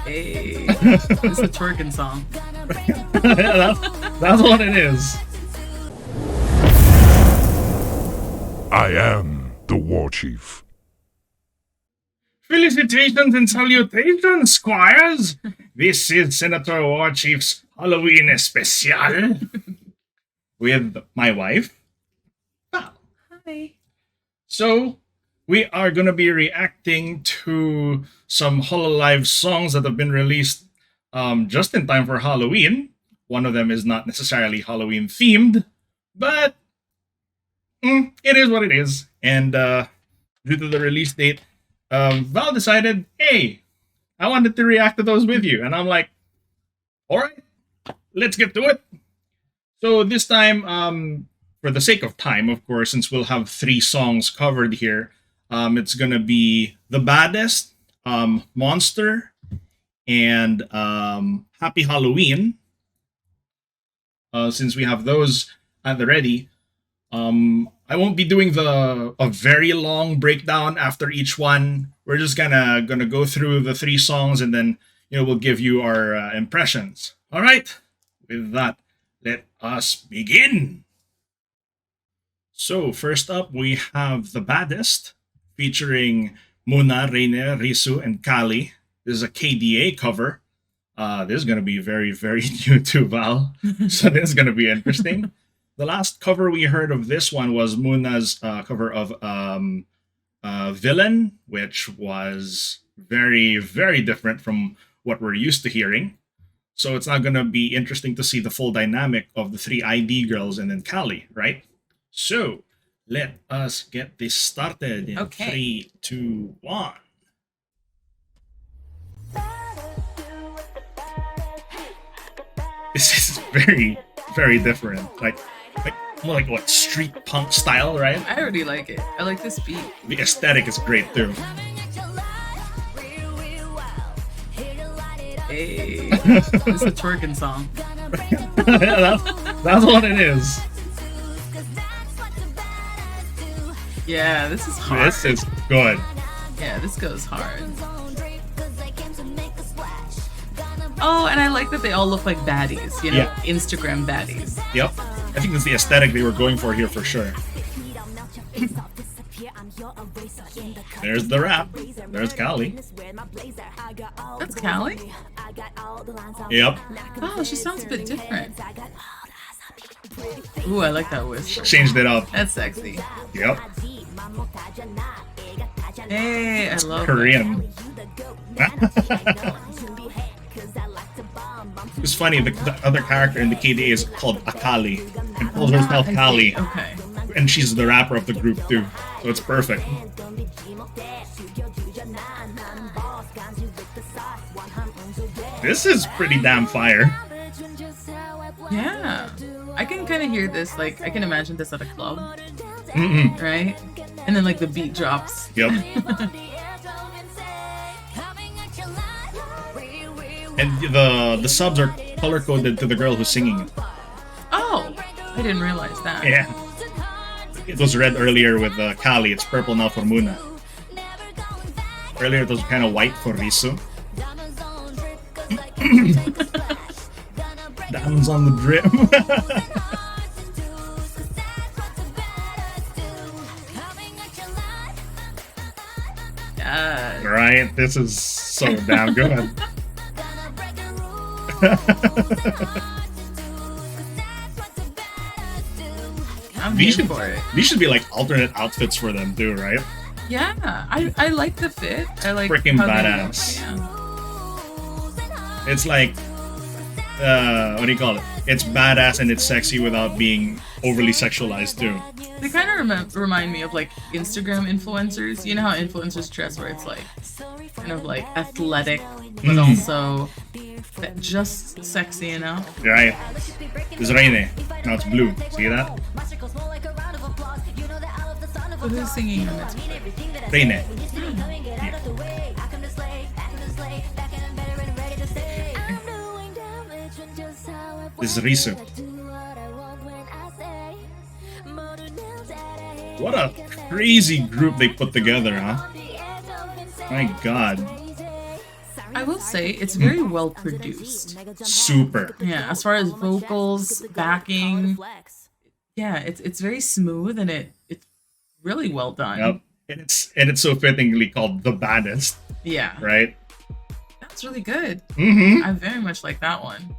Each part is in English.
Hey, it's a twerking song. That's what it is. I am the war chief. Felicitations and salutations, squires! This is Senator Warchief's Halloween special with my wife. Hi. So, we are going to be reacting to some Hololive songs that have been released just in time for Halloween. One of them is not necessarily Halloween themed, but it is what it is. And due to the release date, Val decided, hey, I wanted to react to those with you. And I'm like, all right, let's get to it. So this time, for the sake of time, of course, since we'll have 3 songs covered here, it's going to be The Baddest, Monster, and Happy Halloween. Since we have those at the ready, I won't be doing a very long breakdown after each one. We're just gonna go through the 3 songs and then we'll give you our impressions. All right. With that, let us begin. So first up, we have The Baddest featuring Muna, Reine, Risu, and Kali. This is a KDA cover. This is gonna be very, very new to Val, so this is gonna be interesting. The last cover we heard of this one was Muna's cover of Villain, which was very, very different from what we're used to hearing. So it's not going to be interesting to see the full dynamic of the 3 ID girls and then Kali, right? So let us get this started in 3, 2, 1. This is very, very different. Like more like what, street punk style, right? I already like it. I like this beat. The aesthetic is great too. Hey, it's a twerking song. That's what it is. Yeah, this is hard. This is good. Yeah, this goes hard. Oh, and I like that they all look like baddies, Yeah. Instagram baddies. Yep. I think that's the aesthetic they were going for here for sure. There's the rap. There's Kali. That's Kali? Yep. Oh, she sounds a bit different. Ooh, I like that whisper. Changed it up. That's sexy. Yep. Hey, I love Korean. It's funny, the other character in the KDA is called Akali and calls herself Kali. Okay. And she's the rapper of the group too. So it's perfect. This is pretty damn fire. Yeah. I can kind of hear this, like, I can imagine this at a club. Right? And then, like, the beat drops. Yep. And the subs are color coded to the girl who's singing it. Oh, I didn't realize that. Yeah. It was red earlier with Kali. It's purple now for Muna. Earlier it was kind of white for Risu. Diamonds on the drip. Yeah. Right? This is so damn good. I'm here for it. These should be like alternate outfits for them too, right? Yeah, I like the fit. I like Freaking how they badass. look, yeah. It's like, what do you call it? It's badass and it's sexy without being overly sexualized too. They kind of remind me of like Instagram influencers. You know how influencers dress, where it's like kind of like athletic, but also just sexy enough. Right? It's Reine. Now it's blue. See that? But who's singing in it? Reine. Yeah. This is Risu. What a crazy group they put together, huh? My god. I will say it's very well produced. Super. Yeah, as far as vocals, backing, yeah, it's very smooth and it's really well done. Yep. And it's so fittingly called The Baddest, Yeah, right? that's really good. Mm-hmm. I very much like that one.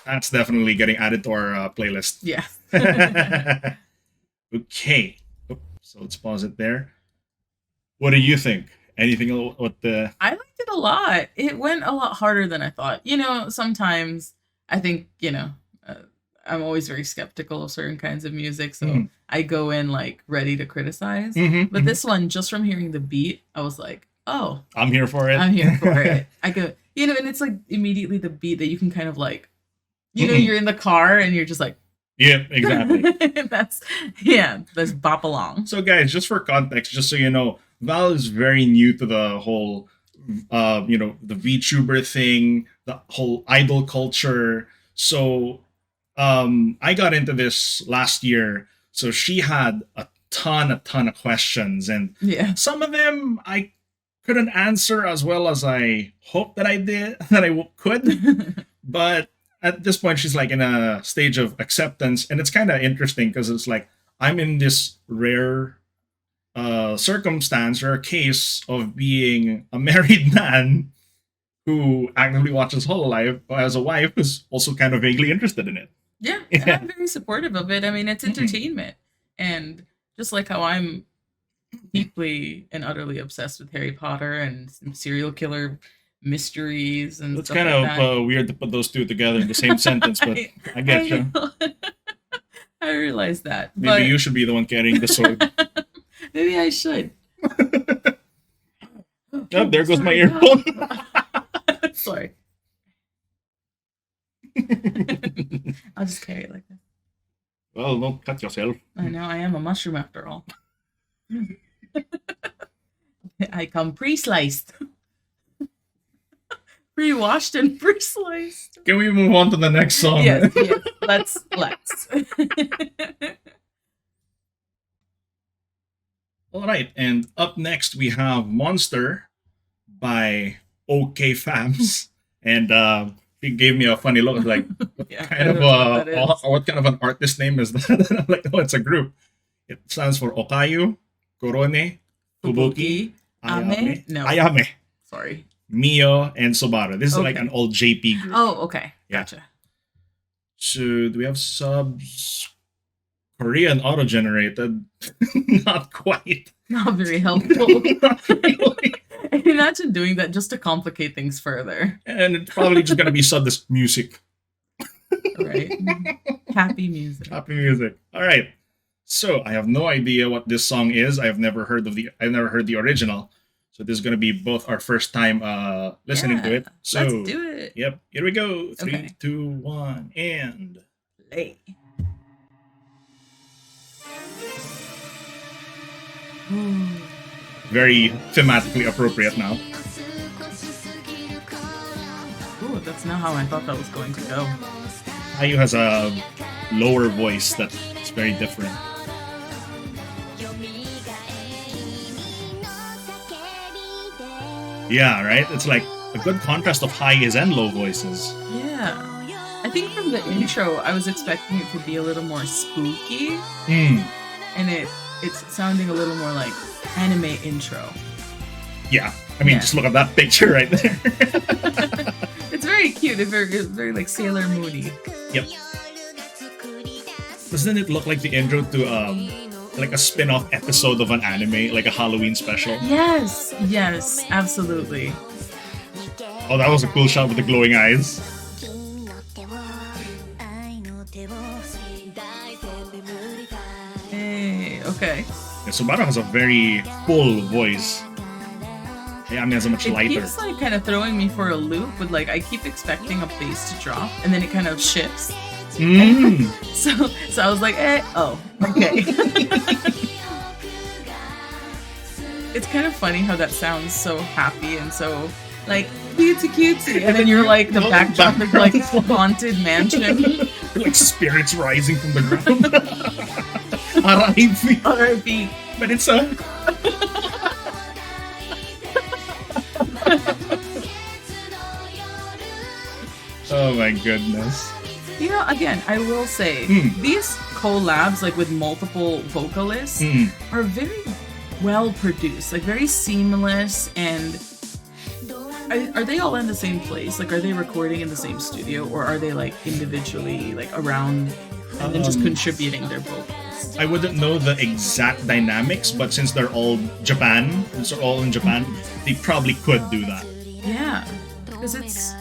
That's definitely getting added to our playlist. Yeah. Okay. So let's pause it there. What do you think? Anything what the I liked it a lot. It went a lot harder than I thought. Sometimes I think, I'm always very skeptical of certain kinds of music, so I go in like ready to criticize. But this one, just from hearing the beat, I was like, oh, I'm here for it. I'm here for it. I go, and it's like immediately the beat that you can kind of like, you're in the car and you're just like, yeah, exactly. let's bop along. So guys, just for context, just so you know, Val is very new to the whole the VTuber thing, the whole idol culture. So I got into this last year. So she had a ton of questions, and some of them I couldn't answer as well as I hoped that I could. But at this point, she's like in a stage of acceptance, and it's kind of interesting because it's like I'm in this rare circumstance or case of being a married man who actively watches Hololive as a wife who's also kind of vaguely interested in it. Yeah, and I'm very supportive of it. I mean, it's entertainment. And just like how I'm deeply and utterly obsessed with Harry Potter and some serial killer mysteries and It's stuff kind like of weird to put those two together in the same sentence, but I get you. I realize that. Maybe you should be the one carrying the sword. Maybe I should. Oh, there goes my earphone. Sorry. I'll just carry it like that. Well, don't cut yourself. I know, I am a mushroom after all. I come pre-sliced. Pre-washed and pre-sliced. Can we move on to the next song? Yes. Let's. All right, and up next we have Monster by OK Fams. And he gave me a funny look. Like, what kind of an artist name is that? And I'm like, oh, it's a group. It stands for Okayu, Korone, Fubuki, Ayame. Sorry. Mio, and Sobaru. This is like an old JP group. Oh, okay. Yeah. Gotcha. So, do we have subs? Korean auto-generated? Not quite. Not very helpful. Not really. Imagine doing that just to complicate things further. And it's probably just gonna be sub this music. Right. Happy music. Happy music. All right. So I have no idea what this song is. I've never heard the original. So this is gonna be both our first time listening to it. So let's do it. Yep. Here we go. 3, Okay. 2, 1, and Play. very thematically appropriate now. Ooh, that's not how I thought that was going to go. Ayu has a lower voice that's very different. Yeah, right? It's like a good contrast of highs and low voices. Yeah. I think from the intro, I was expecting it to be a little more spooky. And it's sounding a little more like anime intro. Yeah. I mean, just look at that picture right there. It's very cute. It's very like Sailor Moony. Yep. Doesn't it look like the intro to like a spin-off episode of an anime, like a Halloween special? Yes, absolutely. Oh, that was a cool shot with the glowing eyes. Hey, okay. Yeah, Subaru has a very full voice. Ayame has a much lighter. It keeps like kind of throwing me for a loop with like I keep expecting a bass to drop and then it kind of shifts. So I was like, okay. It's kind of funny how that sounds so happy and so like cutesy, and then you're like the backdrop of like haunted mansion, like spirits rising from the ground. R.I.P. But it's a Oh my goodness. You know, again, I will say these collabs, like with multiple vocalists, are very well produced, like very seamless. And are they all in the same place? Like, are they recording in the same studio, or are they like individually, like around, and then just contributing their vocals? I wouldn't know the exact dynamics, but since they're all Japan, since they're all in Japan, they probably could do that. Yeah, because it's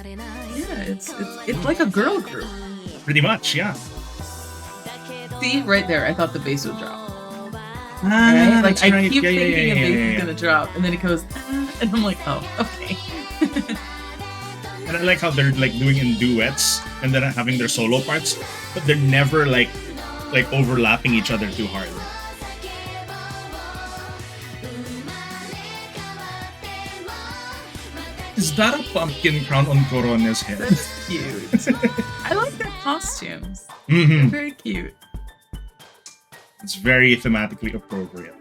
like a girl group. Pretty much, yeah. See, right there, I thought the bass would drop. Right? Like, I right. keep Yeah, thinking yeah, a bass yeah. is gonna drop, and then it goes, and I'm like, oh, okay. And I like how they're like doing in duets and then having their solo parts, but they're never like overlapping each other too hard. Is that a pumpkin crown on Corona's head? That's cute. I like their costumes. Mm-hmm. They're very cute. It's very thematically appropriate.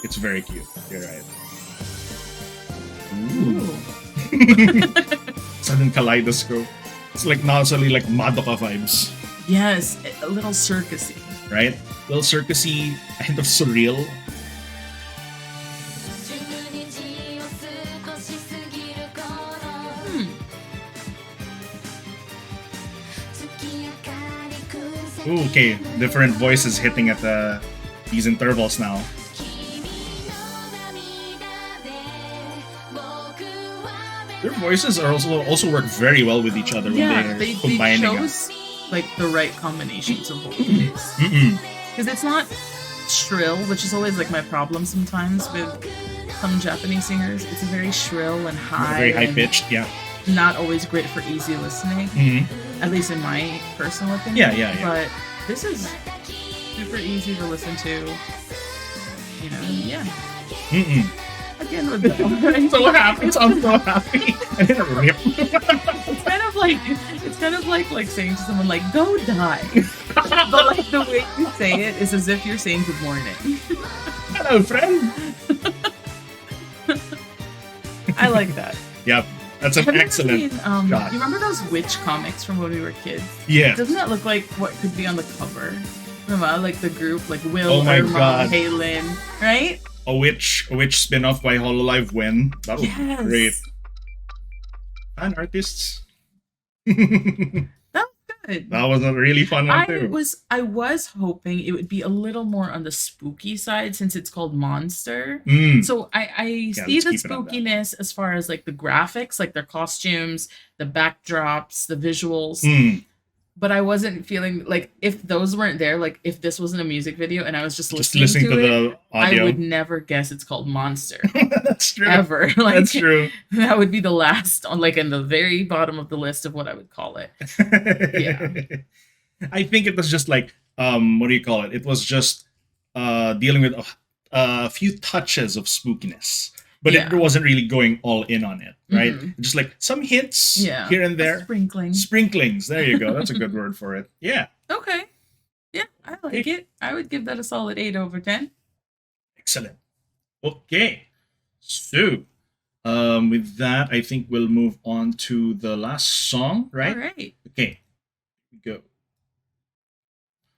It's very cute. You're right. Ooh. Sudden kaleidoscope. It's like not only like Madoka vibes, Yes, a little circusy. right? Little circusy, kind of surreal. Ooh, okay, different voices hitting at these intervals now. Their voices are also work very well with each other when Yeah, they're they combining them. chose like the right combinations of vocals. Mm-mm. Because it's not shrill, which is always like my problem sometimes with some Japanese singers. It's very shrill and high. Very high and pitched, yeah. Not always great for easy listening. Mm-hmm. At least in my personal opinion. Yeah. But this is super easy to listen to. You know, yeah. Mm-mm. Again with the I'm so happy. I'm so happy. I didn't rip. it's kind of like saying to someone like, go die. But like the way you say it is as if you're saying good morning. Hello, friend. I like that. Yep, that's an Have you ever excellent seen, shot. you remember those witch comics from when we were kids? Yeah. Doesn't that look like what could be on the cover? Remember, like the group, like Will, Oh my Irma, God. Haylin, right? A witch spin-off by Hololive when? That would Yes. be great. Fan artists. That was good. That was a really fun one I too. was hoping it would be a little more on the spooky side since it's called Monster. Mm. So I see let's the keep it on that. spookiness as far as like the graphics, like their costumes, the backdrops, the visuals. Mm. But I wasn't feeling like if those weren't there, like if this wasn't a music video and I was just Just listening listening to to it, the audio. I would never guess it's called Monster. That's true. Ever. Like That's true. that would be the last on like in the very bottom of the list of what I would call it. Yeah. I think it was just like what do you call it? It was just dealing with a few touches of spookiness. But Yeah. it wasn't really going all in on it, right? Mhm. Just like some hints Yeah. here and A there. sprinkling. Sprinklings. There you go. That's a good word for it. Yeah. Okay. Yeah, I like it. I would give that a solid 8 over 10. Excellent. Okay. So, with that, I think we'll move on to the last song, right? All right. Okay. Go.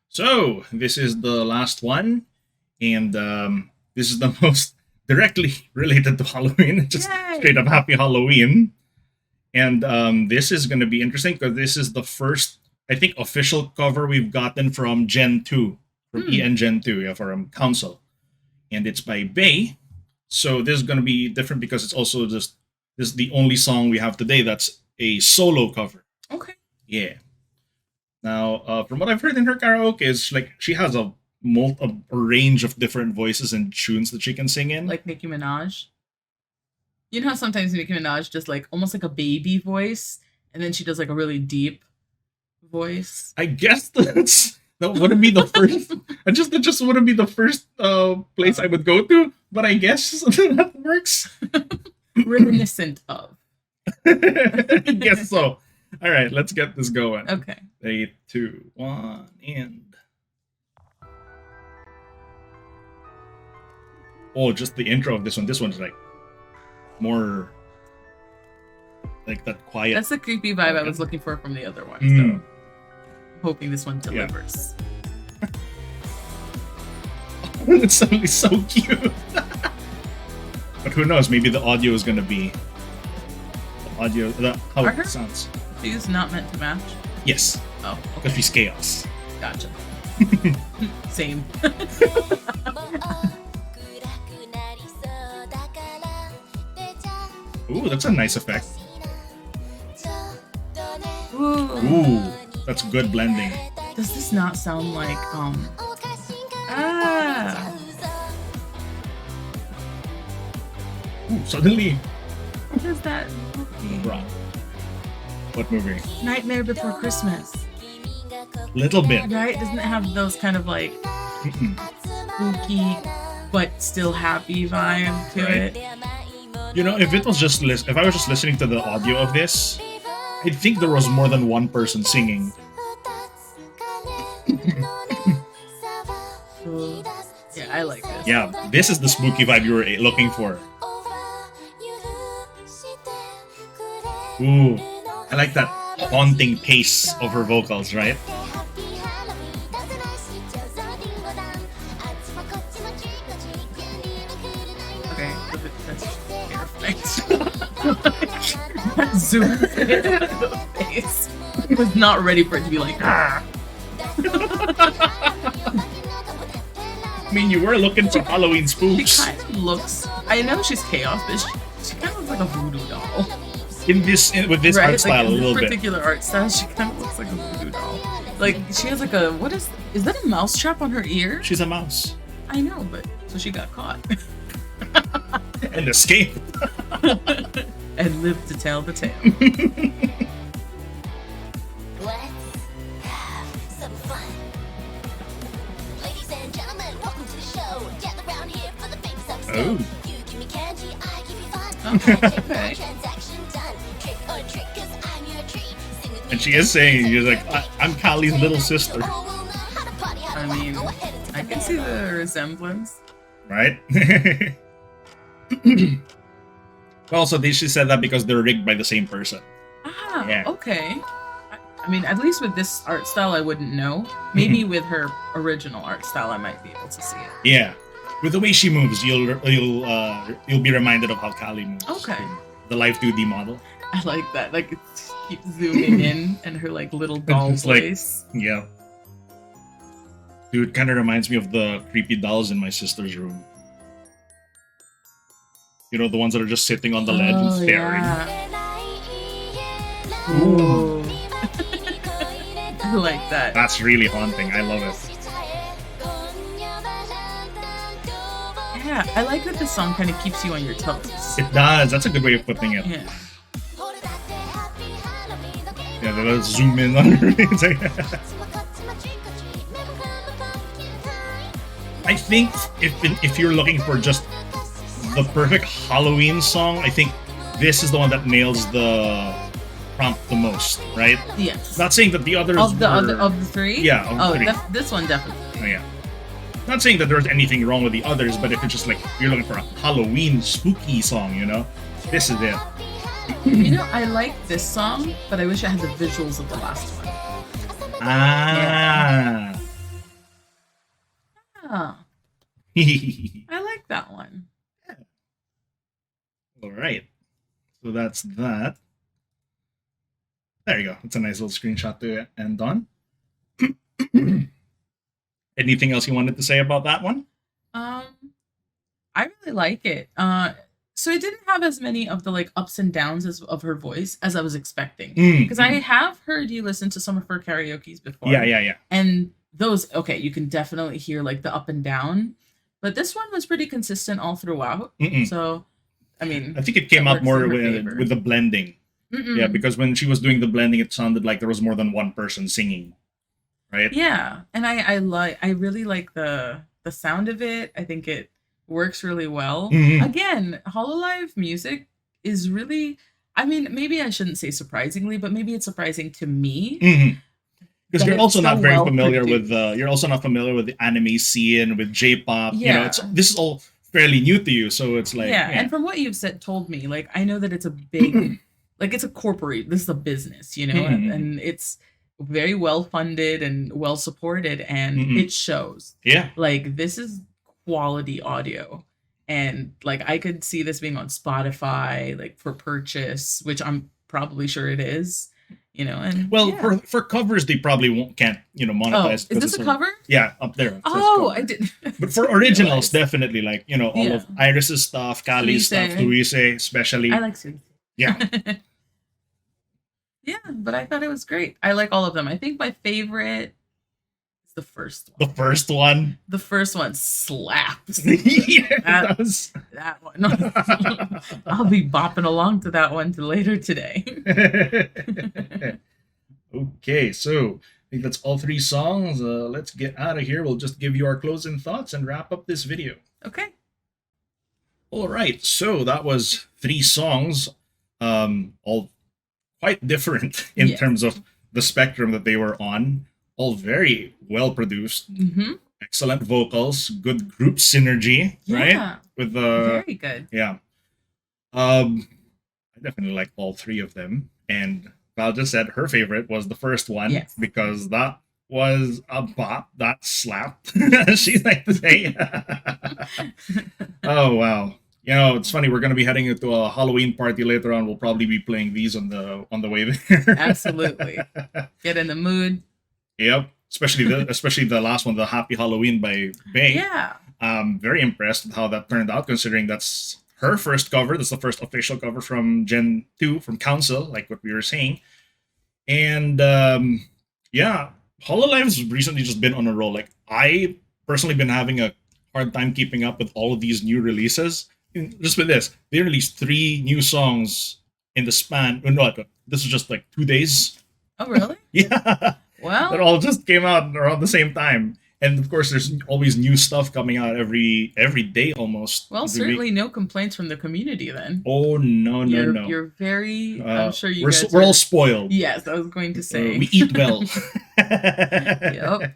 So, this is the last one. And this is the most directly related to Halloween. Just Yay. straight up happy Halloween. And this is going to be interesting because this is the first, I think, official cover we've gotten from Gen 2, from EN Gen 2, yeah, from Council. And it's by Bay. So this is going to be different because it's also just, this is the only song we have today that's a solo cover. Okay. Yeah. Now, from what I've heard in her karaoke, is like she has a range of different voices and tunes that she can sing in. Like Nicki Minaj. You know how sometimes Nicki Minaj does like almost like a baby voice, and then she does like a really deep voice. I guess that wouldn't be the first. That just wouldn't be the first place I would go to. But I guess that works. Reminiscent of. I guess so. All right, let's get this going. Okay. 3, 2, 1, and. Oh, just the intro of this one. This one's like more like that quiet. That's the creepy vibe I was looking for from the other one. So I'm hoping this one delivers. It's suddenly so cute. But who knows? Maybe the audio is gonna be how it sounds. She's not meant to match. Yes, Oh, because okay. she's chaos. Gotcha. Same. Ooh, that's a nice effect. Ooh. Ooh, that's good blending. Does this not sound like Ooh, suddenly, what is that movie? rock. What movie? Nightmare Before Christmas. Little bit. Right? Doesn't it have those kind of like spooky but still happy vibe to Right. it? You know, if it was just if I was just listening to the audio of this, I think there was more than one person singing. Yeah, I like this. Yeah, this is the spooky vibe you were looking for. Ooh, I like that haunting pace of her vocals, right? Okay, that's perfect. That zooms in the face. I was not ready for it to be like, I mean, you were looking for Halloween she spooks kind of looks. I know she's chaos, but she kind of looks like a voodoo doll. with this Right? art style like, a in little this bit, particular art style, she kind of looks like a voodoo doll. Like she has like a is that a mouse trap on her ear? She's a mouse I know, but so she got caught and escaped. and lived to tell the tale. Let's have some fun. Ladies and gentlemen, welcome to the show. Gather round here for the famous episode. Oh. You give me candy, I give you fun. Okay. Transaction done. Trick or treat, 'cause I'm your treat. Sing with me. And she is saying, "You're like, I'm Kali's little sister," Oh, we'll know how to party, how to I laugh. mean, Go ahead and I can see the resemblance. right? Also, she said that because they're rigged by the same person. Ah, Yeah. okay. I mean, at least with this art style, I wouldn't know. Maybe with her original art style, I might be able to see it. Yeah, with the way she moves, you'll be reminded of how Kali moves. Okay. The Live 2D model. I like that. Like, it keeps zooming in and her, like, little doll It's like- voice. Yeah. Dude, kind of reminds me of the creepy dolls in my sister's room. You know, the ones that are just sitting on the ledge and staring. Yeah. Ooh. I like that. That's really haunting. I love it. Yeah, I like that this song kind of keeps you on your toes. It does. That's a good way of putting it. Yeah. Yeah, let's zoom in on her. It's like- I think if you're looking for just the perfect Halloween song, I think this is the one that nails the prompt the most, right? Yes. Not saying that the others Of the were, of the three? Yeah, of the Oh, three. this one definitely. Oh, yeah. Not saying that there's anything wrong with the others, but if it's just like you're looking for a Halloween spooky song, you know, this is it. You know, I like this song, but I wish I had the visuals of the last one. Ah. Ah, I like that one. All right. So that's that. There you go. It's a nice little screenshot to end on. Anything else you wanted to say about that one? I really like it. So it didn't have as many of the like ups and downs of her voice as I was expecting. Because I have heard you listen to some of her karaoke's before. Yeah. And those, okay, you can definitely hear like the up and down. But this one was pretty consistent all throughout. Mm-mm. So, I mean, I think it came that out works more in her favor. with the blending. mm-mm. Yeah, because when she was doing the blending, it sounded like there was more than one person singing, right? Yeah, and I really like the sound of it. I think it works really well. Mhm. Again, Hololive music is really, I mean, maybe I shouldn't say surprisingly, but maybe it's surprising to me. Because But you're it's also not so very well familiar produced. with you're also not familiar with the anime scene, with J-pop. You know, Yeah. this is all fairly new to you, so it's like yeah, and from what you've told me, like I know that it's a big like it's a corporate. This is a business, you know, Mhm. and it's very well funded and well supported, and Mhm. it shows. Yeah. Like this is quality audio, and like I could see this being on Spotify, like for purchase, which I'm probably sure it is. You know, and Well, yeah. for covers, they probably can't Oh, monetize. is 'cause this a it's cover? Yeah, up there. It says Oh, cover. I didn't. But for didn't originals, realize. definitely like all Yeah. of Iris's stuff, Kali's stuff, Suisse. Louise especially. I like Suisse. Yeah. Yeah, but I thought it was great. I like all of them. I think my favorite is the first The one. first one. The first one slaps. Yeah, it That- does. That one. I'll be bopping along to that one to later today. Okay, so I think that's all 3 songs. Let's get out of here. We'll just give you our closing thoughts and wrap up this video. Okay. All right, so that was 3 songs, all quite different in Yes. terms of the spectrum that they were on. All very well produced, Mm-hmm. excellent vocals, good group synergy, right? Yeah. With the Very good. yeah. I definitely like all 3 of them, and Val just said her favorite was the first one Yes. because that was a bop that slapped. She liked to say. Oh wow! You know, it's funny. We're gonna be heading into a Halloween party later on. We'll probably be playing these on the way there. Absolutely. Get in the mood. Yep. Especially the last one, the Happy Halloween by Bay. Yeah. Very impressed with how that turned out, considering that's her first cover. That's the first official cover from Gen 2 from Council, like what we were saying. And yeah, Hololive's recently just been on a roll. Like I personally been having a hard time keeping up with all of these new releases. Just with this, they released 3 new songs in the span. No, this is just like 2 days. Oh, really? Yeah, that Well, all just came out around the same time. And of course, there's always new stuff coming out every day almost. well, every week. certainly no complaints from the community then. Oh no. You're very. I'm sure you guys. We're are- all spoiled. Yes, I was going to say. We eat well. Yep.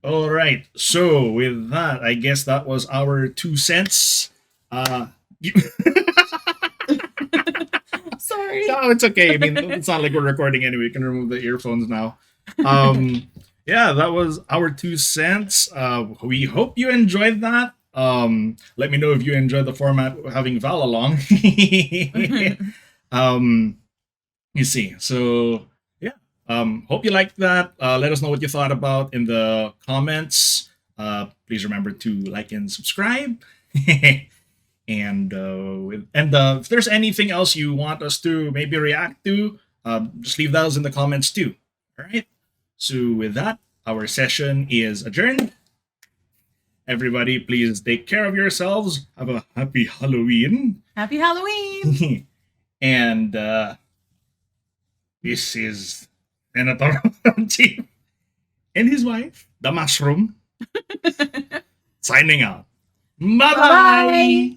All right. So with that, I guess that was our 2 cents. Sorry. No, it's okay. I mean, it's not like we're recording anyway. You can remove the earphones now. Yeah, that was our 2 cents. We hope you enjoyed that. Let me know if you enjoyed the format of having Val along. You see. So yeah. Hope you liked that. Let us know what you thought about in the comments. Please remember to like and subscribe. And if there's anything else you want us to maybe react to, just leave those in the comments too. All right. So with that, our session is adjourned. Everybody, please take care of yourselves. Have a happy Halloween. Happy Halloween. And this is Senator Chief and his wife, the Mushroom, signing out. Bye-bye. Bye.